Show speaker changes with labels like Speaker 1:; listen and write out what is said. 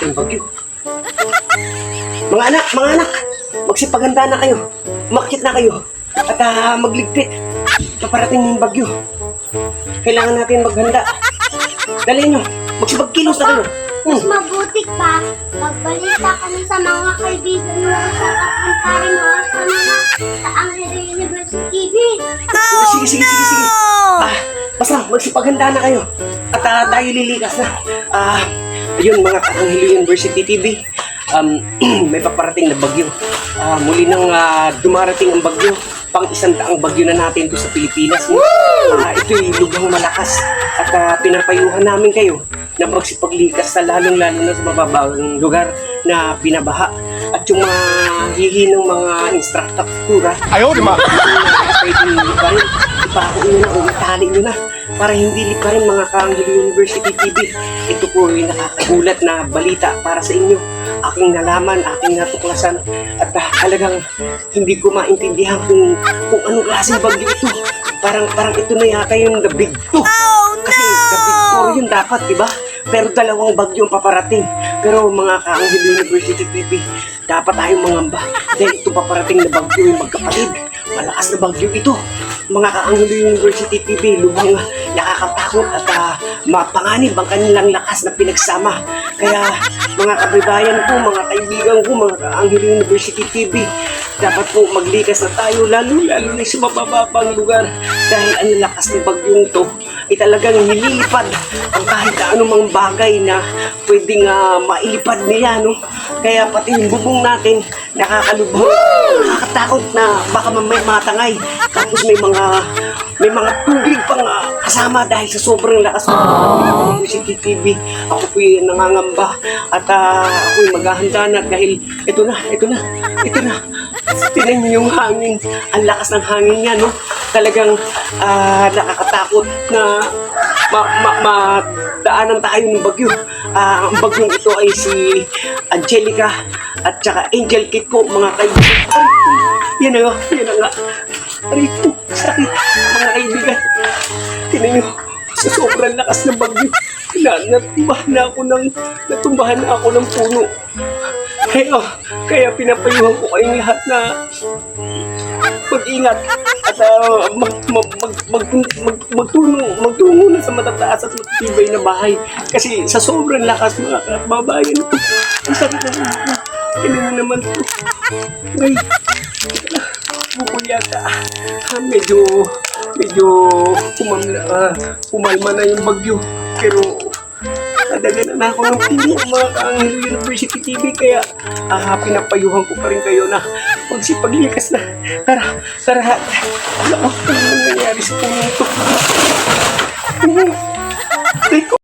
Speaker 1: malaking bagyo. Mga anak, magsipaganda na kayo. Umakyat na kayo. At magligpit. Paparating yung bagyo. Kailangan natin maghanda. Dali nyo, magsipagkilos na kayo.
Speaker 2: Mas mabuti pa, magbalita kami sa mga kaibigan mo sa kapantari mo sa Angeles University TV.
Speaker 1: Sige. Basta magsipaganda na kayo. At tayo lilikas na. Ayun mga Angeles University TV. May paparating na bagyo. Muli nang dumarating ang bagyo. Pang-100 bagyo na natin ito sa Pilipinas. Ito'y lubhang malakas. At pinapayuhan namin kayo na magsipaglikas sa lalong-lalo na sa mababang lugar na binabaha. At yung mga hihinang mga instruktura,
Speaker 3: Ayaw, di ma!
Speaker 1: pwedeng liparin, ipako nyo na o itali nyo na para hindi liparin mga Angeles University TV. Ito po ay nakakagulat na balita para sa inyo. Aking nalaman, aking natuklasan at talagang hindi ko maintindihan kung anong klaseng bagyo ito. Parang ito na yata yung the big two. Kasi the big four yun dapat, di ba? Pero dalawang bagyo ang paparating. Pero mga Angeles University TV, dapat tayong mangamba. Dahil ito paparating na bagyo yung magkapatid. Malakas na bagyo ito. Mga Angeles University TV, lubhang nakakatakot at mapanganib ang kanilang lakas na pinagsama. Kaya mga kababayan ko, mga kaibigan ko, mga Angeles University TV, dapat po maglikas na tayo, lalo-lalo na sa mabababang lugar. Dahil ang lakas ng bagyong ito ay talagang nililipad ang kahit anumang bagay na pwedeng mailipad niya, no? Kaya pati yung bubong natin, nakakalubhang, nakakatakot na baka may matangay. Tapos may mga tubig pang kasama dahil sa sobrang lakas ng CCTV. Ako po'y nangangamba at ako'y maghahanda na dahil ito na. Tinan niyo yung hangin. Ang lakas ng hangin niya, no? Talagang nakakatakot na madaanan tayo ng bagyo. Ang bagyong ito ay si Angelica at saka Angel Kit ko, mga kaibigan. Yan na nga. Aray ko, sakit, mga kaibigan. Tinan niyo, sa sobrang lakas ng bagyo, natumbahan na ako ng puno. Kaya pinapayuhan ko kayong lahat na mag-ingat at magtungo na sa matataas at matibay na bahay. Kasi sa sobrang lakas mga kababayan ko, ang sakit na ako. Kailan naman ito? Ay, bukol yata. Medyo kumalma na yung bagyo. Pero nadagana na ako ng puno mga Angeles University TV. Kaya pinapayuhan ko pa rin kayo na magsipaglikas na. Tara. Ano nangyayari sa puno ito?